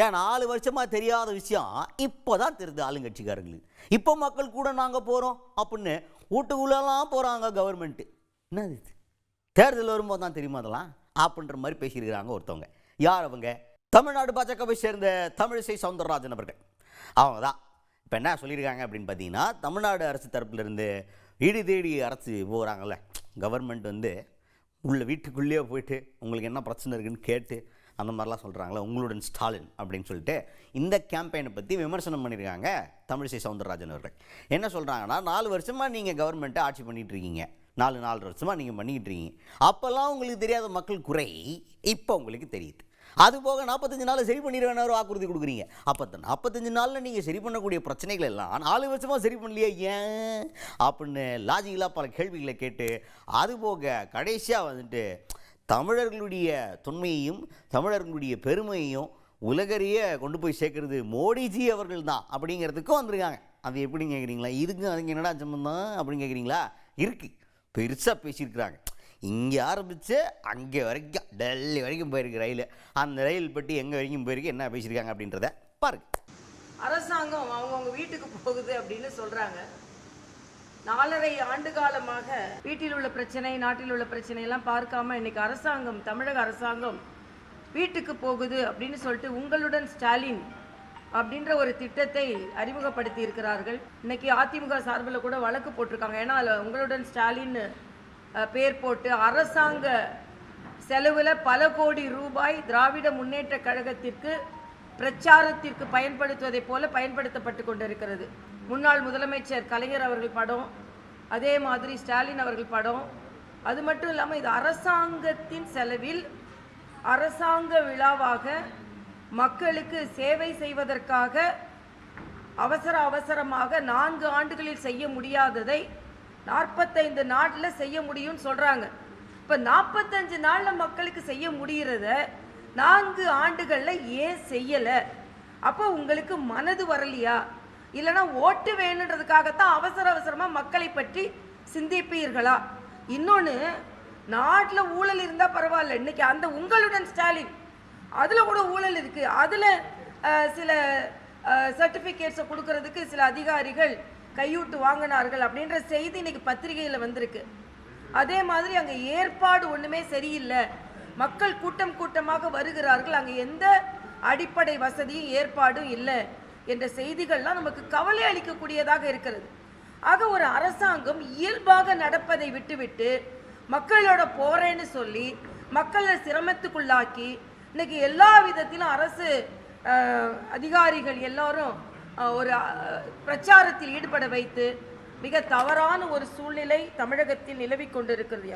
ஏன் 4 வருஷமாக தெரியாத விஷயம் இப்போ தான் தெரியுது ஆளுங்கட்சிக்காரங்களுக்கு. இப்போ மக்கள் கூட நாங்கள் போகிறோம் அப்படின்னு வீட்டுக்குள்ளெல்லாம் போகிறாங்க கவர்மெண்ட்டு. என்னது இது? தேர்தல் வரும்போது தான் தெரியுமா அதெல்லாம் அப்படின்ற மாதிரி பேசியிருக்கிறாங்க ஒருத்தவங்க. யார் அவங்க? தமிழ்நாடு பாஜகவை சேர்ந்த தமிழிசை சவுந்தரராஜன் அவர்கள். அவங்க தான் இப்போ என்ன சொல்லியிருக்காங்க அப்படின்னு பார்த்தீங்கன்னா, தமிழ்நாடு அரசு தரப்புலேருந்து வீடு தேடி அரசு போகிறாங்கல்ல, கவர்மெண்ட் உள்ள வீட்டுக்குள்ளேயே போயிட்டு உங்களுக்கு என்ன பிரச்சனை இருக்குன்னு கேட்டு அந்த மாதிரிலாம் சொல்கிறாங்களே, உங்களுடன் ஸ்டாலின் அப்படின்னு சொல்லிட்டு இந்த கேம்பெயினை பற்றி விமர்சனம் பண்ணியிருக்காங்க தமிழிசை சவுந்தரராஜன் அவர்கள். என்ன சொல்கிறாங்கன்னா, 4 வருஷமாக நீங்கள் கவர்மெண்ட்டை ஆட்சி பண்ணிகிட்ருக்கீங்க, 4 வருஷமாக நீங்கள் பண்ணிக்கிட்டு இருக்கீங்க. அப்போல்லாம் உங்களுக்கு தெரியாத மக்கள் குறை இப்போ உங்களுக்கு தெரியுது. அதுபோக 45 நாளில் சரி பண்ணிடுவேன் வாக்குறுதி கொடுக்குறீங்க. அப்போ 45 நாளில் நீங்கள் சரி பண்ணக்கூடிய பிரச்சனைகள் எல்லாம் 4 வருஷமாக சரி பண்ணலையே ஏன் அப்படின்னு லாஜிக்கலாக பல கேள்விகளை கேட்டு, அதுபோக கடைசியாக தமிழர்களுடைய தொன்மையையும் தமிழர்களுடைய பெருமையையும் உலகறிய கொண்டு போய் சேர்க்கறது மோடிஜி அவர்கள் தான் அப்படிங்கிறதுக்கும் வந்திருக்காங்க. அது எப்படின்னு கேட்குறீங்களா? இதுக்கும் அதுக்கு என்னடா சம்பந்தம் அப்படின்னு கேட்குறீங்களா? இருக்குது, பெருசாக பேசியிருக்கிறாங்க. இங்கே ஆரம்பித்து அங்கே வரைக்கும் டெல்லி வரைக்கும் போயிருக்கு ரயில். அந்த ரயில் பற்றி எங்கே வரைக்கும் போயிருக்கு, என்ன பேசியிருக்காங்க அப்படின்றத பாருங்க. அரசாங்கம் அவங்கவுங்க வீட்டுக்கு போகுது அப்படின்னு சொல்கிறாங்க. 4.5 ஆண்டு காலமாக வீட்டில் உள்ள பிரச்சனை, நாட்டில் உள்ள பிரச்சனை எல்லாம் பார்க்காம இன்னைக்கு அரசாங்கம், தமிழக அரசாங்கம் வீட்டுக்கு போகுது அப்படின்னு சொல்லிட்டு உங்களுடன் ஸ்டாலின் அப்படின்ற ஒரு திட்டத்தை அறிமுகப்படுத்தி இருக்கிறார்கள். இன்னைக்கு அதிமுக சார்பில் கூட வழக்கு போட்டிருக்காங்க. ஏன்னா அதில் உங்களுடன் ஸ்டாலின் பேர் போட்டு அரசாங்க செலவில் பல கோடி ரூபாய் திராவிட முன்னேற்ற கழகத்திற்கு பிரச்சாரத்திற்கு பயன்படுத்துவதை போல பயன்படுத்தப்பட்டு கொண்டிருக்கிறது. முன்னாள் முதலமைச்சர் கலைஞர் அவர்கள் படம், அதே மாதிரி ஸ்டாலின் அவர்கள் படம். அது மட்டும் இல்லாமல் இது அரசாங்கத்தின் செலவில் அரசாங்க விழாவாக மக்களுக்கு சேவை செய்வதற்காக அவசரமாக 4 ஆண்டுகளில் செய்ய முடியாததை 45 நாளில் செய்ய முடியும்னு சொல்கிறாங்க. இப்போ 45 நாளில் மக்களுக்கு செய்ய முடிகிறத 4 ஆண்டுகளில் ஏன் செய்யலை? அப்போ உங்களுக்கு மனது வரலையா? இல்லைனா ஓட்டு வேணுன்றதுக்காகத்தான் அவசரமாக மக்களை பற்றி சிந்திப்பீர்களா? இன்னொன்று, நாட்டில் ஊழல் இருந்தால் பரவாயில்ல, இன்னைக்கு அந்த உங்களுடன் ஸ்டாலின் அதில் கூட ஊழல் இருக்குது. அதில் சில சர்டிஃபிகேட்ஸை கொடுக்கறதுக்கு சில அதிகாரிகள் கையூட்டு வாங்கினார்கள் அப்படின்ற செய்தி இன்னைக்கு பத்திரிகையில் வந்திருக்கு. அதே மாதிரி அங்கே ஏற்பாடு ஒன்றுமே சரியில்லை, மக்கள் கூட்டமாக வருகிறார்கள், அங்கே எந்த அடிப்படை வசதியும் ஏற்பாடும் இல்லை என்ற செய்திகள்லாம் நமக்கு கவலை அளிக்கக்கூடியதாக இருக்கிறது. ஆக ஒரு அரசாங்கம் இயல்பாக நடப்பதை விட்டுவிட்டு மக்களோட போறேன்னு சொல்லி மக்களை சிரமத்துக்குள்ளாக்கி இன்னைக்கு எல்லா விதத்திலும் அரசு அதிகாரிகள் எல்லாரும் ஒரு பிரச்சாரத்தில் ஈடுபட வைத்து மிக தவறான ஒரு சூழ்நிலை தமிழகத்தில் நிலவிக் கொண்டிருக்கிறது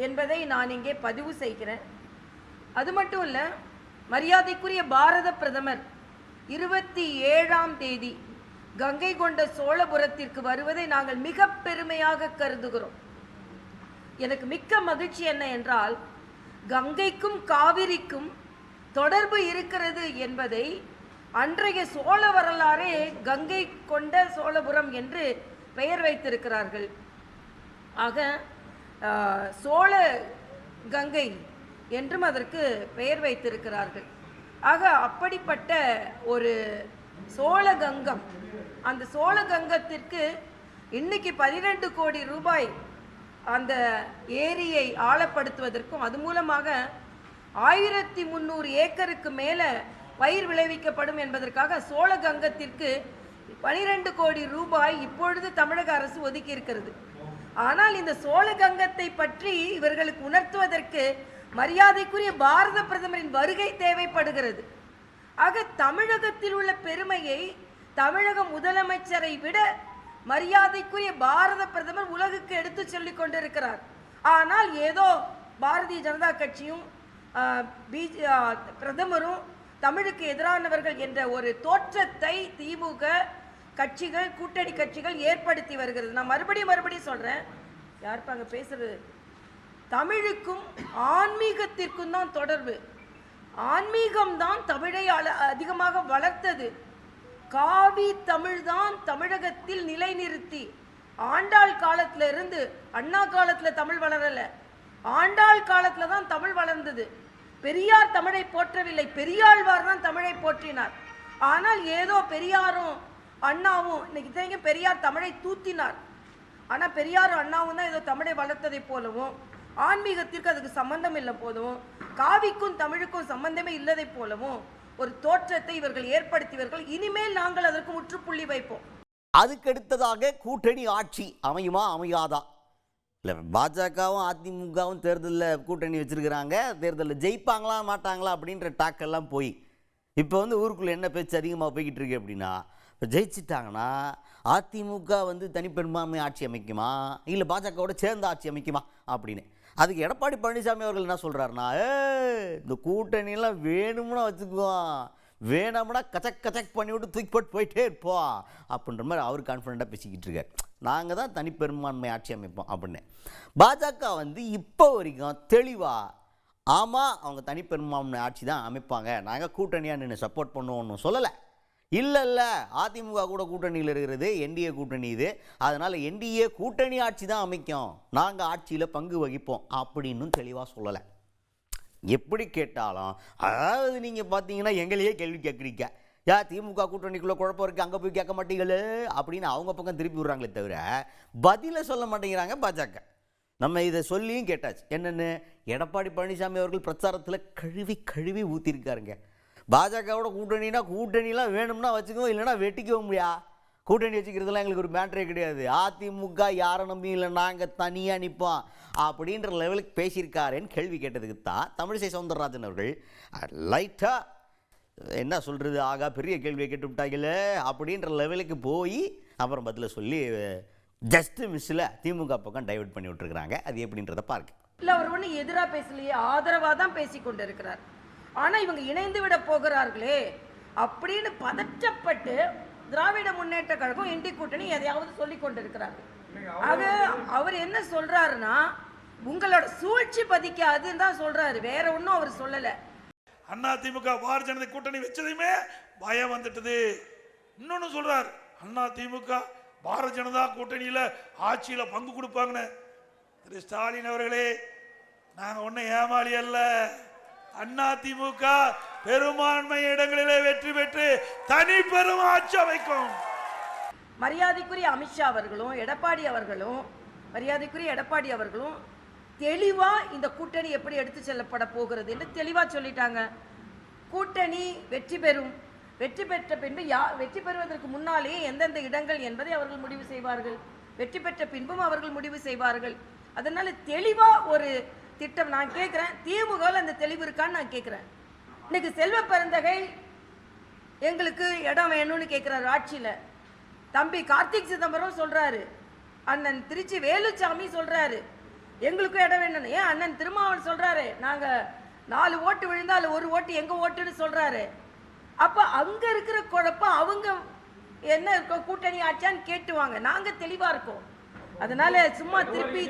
என்பதை நான் இங்கே பதிவு செய்கிறேன். அது மட்டும் இல்லை, மரியாதைக்குரிய பாரத பிரதமர் 27ஆம் தேதி கங்கை கொண்ட சோழபுரத்திற்கு வருவதை நாங்கள் மிக பெருமையாக கருதுகிறோம். எனக்கு மிக்க மகிழ்ச்சி என்ன என்றால், கங்கைக்கும் காவிரிக்கும் தொடர்பு இருக்கிறது என்பதை அன்றைய சோழ வரலாறே கங்கை கொண்ட சோழபுரம் என்று பெயர் வைத்திருக்கிறார்கள். ஆக சோழ கங்கை என்றும் அதற்கு பெயர் வைத்திருக்கிறார்கள். ஆக அப்படிப்பட்ட ஒரு சோழகங்கம், அந்த சோழகங்கத்திற்கு இன்னைக்கு 12 கோடி ரூபாய் அந்த ஏரியை ஆழப்படுத்துவதற்கும் அது மூலமாக 1300 ஏக்கருக்கு மேலே பயிர் விளைவிக்கப்படும் என்பதற்காக சோழகங்கத்திற்கு 12 கோடி ரூபாய் இப்பொழுது தமிழக அரசு ஒதுக்கி இருக்கிறது. ஆனால் இந்த சோழகங்கத்தை பற்றி இவர்களுக்கு உணர்த்துவதற்கு மரியாதைக்குரிய பாரத பிரதமரின் வருகை தேவைப்படுகிறது. ஆக தமிழகத்தில் உள்ள பெருமையை தமிழக முதலமைச்சரை விட மரியாதைக்குரிய பாரத பிரதமர் உலகுக்கு எடுத்து சொல்லிக் கொண்டிருக்கிறார். ஆனால் ஏதோ பாரதிய ஜனதா கட்சியும் பிரதமரும் தமிழுக்கு எதிரானவர்கள் என்ற ஒரு தோற்றத்தை திமுக கட்சிகள், கூட்டணி கட்சிகள் ஏற்படுத்தி வருகிறது. நான் மறுபடியும் சொல்றேன், யாருப்பா அங்க பேசுறது? தமிழுக்கும் ஆன்மீகத்திற்கும் தான் தொடர்பு. ஆன்மீகம்தான் தமிழை அதிகமாக வளர்த்தது. காவி தமிழ் தான் தமிழகத்தில் நிலைநிறுத்தி, ஆண்டாள் காலத்துல இருந்து, அண்ணா காலத்துல தமிழ் வளரல, ஆண்டாள் காலத்துல தான் தமிழ் வளர்ந்தது. பெரியார் தமிழை போற்றவில்லை, பெரியாழ்வார் தான் தமிழை போற்றினார். ஆனால் ஏதோ பெரியாரும் அண்ணாவும் இன்னைக்கு தெரியும் பெரியார் தமிழை தூத்தினார். ஆனால் பெரியாரும் அண்ணாவும் தான் ஏதோ தமிழை வளர்த்ததை போலவும், ஆன்மீகத்திற்கு அதுக்கு சம்பந்தம் இல்லை போலவும், காவிக்கும் தமிழுக்கும் சம்பந்தமே இல்லதை போலவும் ஒரு தோற்றத்தை இவர்கள் ஏற்படுத்தியவர்கள். இனிமேல் நாங்கள் அதற்கு முற்றுப்புள்ளி வைப்போம். அதுக்கடுத்ததாக கூட்டணி ஆட்சி அமையுமா அமையாதா? இல்லை, பாஜகவும் அதிமுகவும் தேர்தலில் கூட்டணி வச்சிருக்கிறாங்க. தேர்தலில் ஜெயிப்பாங்களா மாட்டாங்களா அப்படின்ற டாக்கெல்லாம் போய் இப்போ ஊருக்குள்ளே என்ன பேச்சு அதிகமாக போய்கிட்டு இருக்கு அப்படின்னா, இப்போ ஜெயிச்சிட்டாங்கன்னா அதிமுக தனிப்பெரும்பான்மை ஆட்சி அமைக்குமா இல்லை பாஜகவோட சேர்ந்து ஆட்சி அமைக்குமா அப்படின்னு. அதுக்கு எடப்பாடி பழனிசாமி அவர்கள் என்ன சொல்கிறாருன்னா, இந்த கூட்டணியெல்லாம் வேணும்னா வச்சுக்குவோம், வேணாம்னா கச்சக் கச்சக் பண்ணி விட்டு தூக்கி போட்டு போயிட்டே இருப்போம் அப்படின்ற மாதிரி அவர் கான்ஃபிடண்ட்டாக பேசிக்கிட்டு இருக்கார். நாங்கள் தான் தனிப்பெரும்பான்மை ஆட்சி அமைப்போம் அப்படின்னு. பாஜக இப்போ வரைக்கும் தெளிவாக ஆமாம் அவங்க தனிப்பெரும்பான்மை ஆட்சி தான் அமைப்பாங்க, நாங்கள் கூட்டணியாக நின்று சப்போர்ட் பண்ணுவோம்னு சொல்லலை. இல்லை அதிமுக கூட கூட்டணியில் இருக்கிறது என்டிஏ கூட்டணி இது, அதனால் என்டிஏ கூட்டணி ஆட்சி தான் அமைக்கும், நாங்கள் ஆட்சியில் பங்கு வகிப்போம் அப்படின்னு தெளிவாக சொல்லலை. எப்படி கேட்டாலும் அதாவது நீங்கள் பார்த்தீங்கன்னா எங்களையே கேள்வி கேட்குறீங்க, திமுக கூட்டணிக்குள்ளே குழப்பம் இருக்குது அங்கே போய் கேட்க மாட்டீங்களே அப்படின்னு அவங்க பக்கம் திருப்பி விடுறாங்களே தவிர பதிலை சொல்ல மாட்டேங்கிறாங்க பாஜக. நம்ம இதை சொல்லியும் கேட்டாச்சு. என்னென்னு எடப்பாடி பழனிசாமி அவர்கள் பிரச்சாரத்தில் கழுவி ஊற்றிருக்காருங்க. பாஜகவோட கூட்டணிலாம் வேணும்னா வச்சுக்குவோம், இல்லைனா வெட்டிக்குவோம் முடியா, கூட்டணி வச்சுக்கிறதுலாம் எங்களுக்கு ஒரு மேட்டரே கிடையாது, அதிமுக யாரை நம்பி இல்லை நாங்கள் தனியாக நிற்போம் அப்படின்ற லெவலுக்கு பேசியிருக்காருன்னு கேள்வி கேட்டதுக்கு தான் தமிழிசை சவுந்தரராஜன் அவர்கள் லைட்டாக என்ன சொல்கிறது, ஆகா பெரிய கேள்வியை கேட்டு விட்டாங்களே அப்படின்ற லெவலுக்கு போய் அப்புறம் பதில் சொல்லி ஜஸ்ட்டு மிஸ்ஸில் திமுக பக்கம் டைவர்ட் பண்ணி விட்டுருக்குறாங்க. அது எப்படின்றத பார்க்க இல்லை, அவர் ஒன்றும் எதிராக பேசலையே, ஆதரவாக தான் பேசி கொண்டு இருக்கிறார். ஆனால் இவங்க இணைந்து விட போகிறார்களே அப்படின்னு பதற்றப்பட்டு திராவிட முன்னேற்ற கழகம் என்டி கூட்டணி எதையாவது சொல்லி கொண்டிருக்கிறார். ஆக அவர் என்ன சொல்றாருன்னா உங்களோட சூழ்ச்சி பதிக்காதுன்னு தான் சொல்றாரு, வேற ஒன்றும் அவர் சொல்லலை. அதிமுக பாரதிய ஜனதா கூட்டணி வச்சதுமே பயம் வந்துட்டது. இன்னொன்னு சொல்றாரு, அதிமுக பாரதிய ஜனதா கூட்டணியில ஆட்சியில பங்கு கொடுப்பாங்கன்னு. திரு ஸ்டாலின் அவர்களே, நாங்க ஒன்னும் ஏமாளி அல்ல, அதிமுக பெரும்பான்மை இடங்களிலே வெற்றி பெற்று தனி பெரும் ஆட்சி அமைக்கும். மரியாதைக்குரிய அமித்ஷா அவர்களும் எடப்பாடி அவர்களும் தெளிவா இந்த கூட்டணி எப்படி எடுத்து செல்லப்பட போகிறது என்று தெளிவா சொல்லிட்டாங்க. கூட்டணி வெற்றி பெறும், வெற்றி பெற்ற பின்பு வெற்றி பெறுவதற்கு முன்னாலேயே எந்தெந்த இடங்கள் என்பதை அவர்கள் முடிவு செய்வார்கள், வெற்றி பெற்ற பின்பும் அவர்கள் முடிவு செய்வார்கள். அதனால தெளிவா ஒரு திட்டம். நான் கேட்கிறேன், திமுகவில் அந்த தெளிவு இருக்கான்னு நான் கேட்கிறேன். இன்னைக்கு செல்வ பெருந்தகை எங்களுக்கு இடம் வேணும்னு கேட்கிறாரு ஆட்சியில. தம்பி கார்த்திக் சிதம்பரம் சொல்றாரு, அண்ணன் திருச்சி வேலுச்சாமி சொல்றாரு எங்களுக்கும் இடம் வேணும். ஏன் அண்ணன் திருமாவளவன் சொல்றாரு நாங்க 4 ஓட்டு விழுந்தால் 1 ஓட்டு எங்க ஓட்டுன்னு சொல்றாரு. அப்ப அங்க இருக்கிற குழப்பம் அவங்க என்ன இருக்கோ கூட்டணி ஆட்சியான்னு கேட்டுவாங்க. நாங்க தெளிவா இருக்கோம். அதனால சும்மா திருப்பி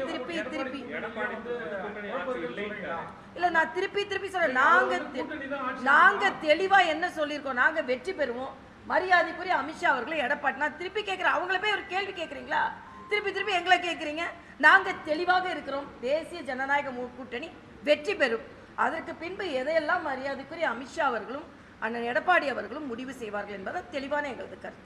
இல்ல, நான் திருப்பி சொல்றேன், நாங்க தெளிவா என்ன சொல்லியிருக்கோம், நாங்க வெற்றி பெறுவோம். மரியாதைக்குரிய அமித்ஷா அவர்களை எடப்பாடி, நான் திருப்பி கேட்கிறேன், அவங்கள போய் ஒரு கேள்வி கேட்கறீங்களா, திருப்பி எங்களை கேட்குறீங்க. நாங்க தெளிவாக இருக்கிறோம், தேசிய ஜனநாயக கூட்டணி வெற்றி பெறும். அதற்கு பின்பு எதையெல்லாம் மரியாதைக்குரிய அமித்ஷா அவர்களும் அண்ணன் எடப்பாடி அவர்களும் முடிவு செய்வார்கள் என்பது தெளிவான எங்களது கருத்து.